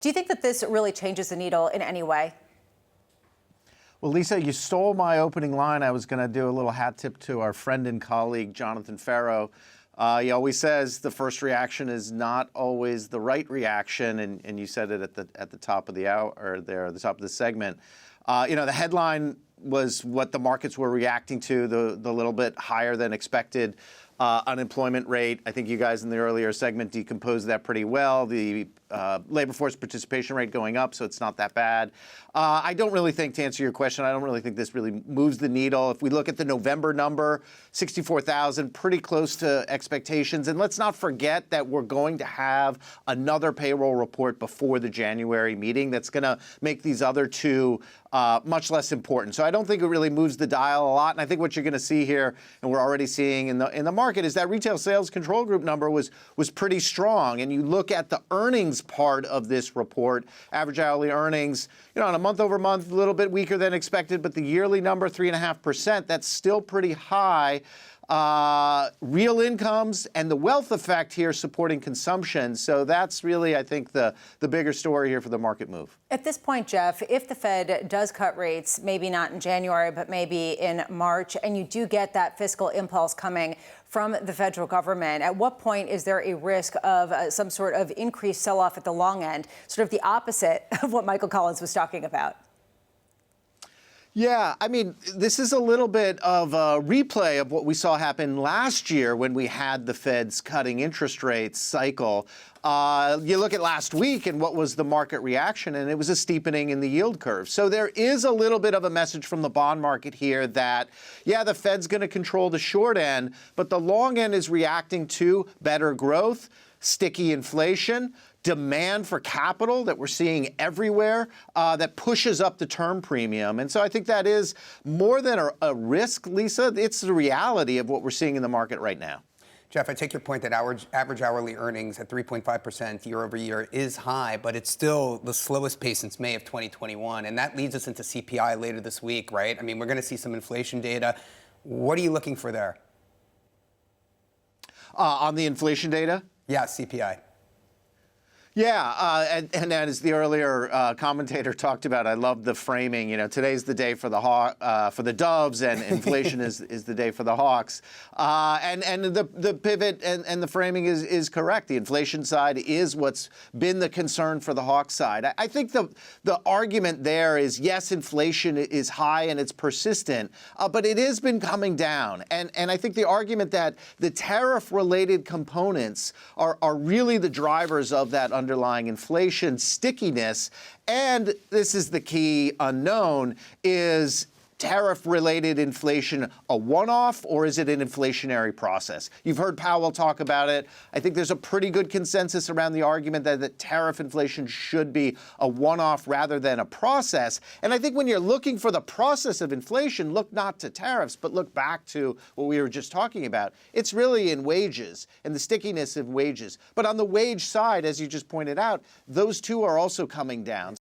Do you think that this really changes the needle in any way? Well, Lisa, you stole my opening line. I was going to do a little hat tip to our friend and colleague, Jonathan Farrow. He always says the first reaction is not always the right reaction, and you said it at the top of the hour, or there at the top of the segment. The headline was what the markets were reacting to, the little bit higher than expected unemployment rate. I think you guys in the earlier segment decomposed that pretty well. The labor force participation rate going up, so it's not that bad. I don't really think, to answer your question, I don't really think this really moves the needle. If we look at the November number, 64,000, pretty close to expectations. And let's not forget that we're going to have another payroll report before the January meeting that's going to make these other two much less important. So I don't think it really moves the dial a lot. And I think what you're going to see here, and we're already seeing in the market, is that retail sales control group number was pretty strong. And you look at the earnings part of this report, average hourly earnings, on a month-over-month, a little bit weaker than expected, but the yearly number, 3.5%, that's still pretty high. Real incomes and the wealth effect here supporting consumption. So that's really, I think, the bigger story here for the market move. At this point, Jeff, if the Fed does cut rates, maybe not in January, but maybe in March, and you do get that fiscal impulse coming from the federal government, at what point is there a risk of some sort of increased sell-off at the long end, sort of the opposite of what Michael Collins was talking about? Yeah, I mean, this is a little bit of a replay of what we saw happen last year when we had the Fed's cutting interest rates cycle. You look at last week and what was the market reaction, and it was a steepening in the yield curve. So there is a little bit of a message from the bond market here that, yeah, the Fed's going to control the short end, but the long end is reacting to better growth, sticky inflation, demand for capital that we're seeing everywhere that pushes up the term premium. And so I think that is more than a risk, Lisa. It's the reality of what we're seeing in the market right now. Jeff, I take your point that average hourly earnings at 3.5% year over year is high, but it's still the slowest pace since May of 2021. And that leads us into CPI later this week, right? I mean, we're going to see some inflation data. What are you looking for there? On the inflation data? Yeah, CPI. Yeah, and as the earlier commentator talked about, I love the framing. Today's the day for the doves, and inflation is the day for the hawks. And the pivot and the framing is correct. The inflation side is what's been the concern for the hawk side. I think the argument there is, yes, inflation is high and it's persistent, but it has been coming down. And I think the argument that the tariff-related components are really the drivers of that underlying inflation stickiness, and this is the key unknown, is tariff-related inflation a one-off, or is it an inflationary process? You've heard Powell talk about it. I think there's a pretty good consensus around the argument that tariff inflation should be a one-off rather than a process. And I think when you're looking for the process of inflation, look not to tariffs, but look back to what we were just talking about. It's really in wages and the stickiness of wages. But on the wage side, as you just pointed out, those two are also coming down.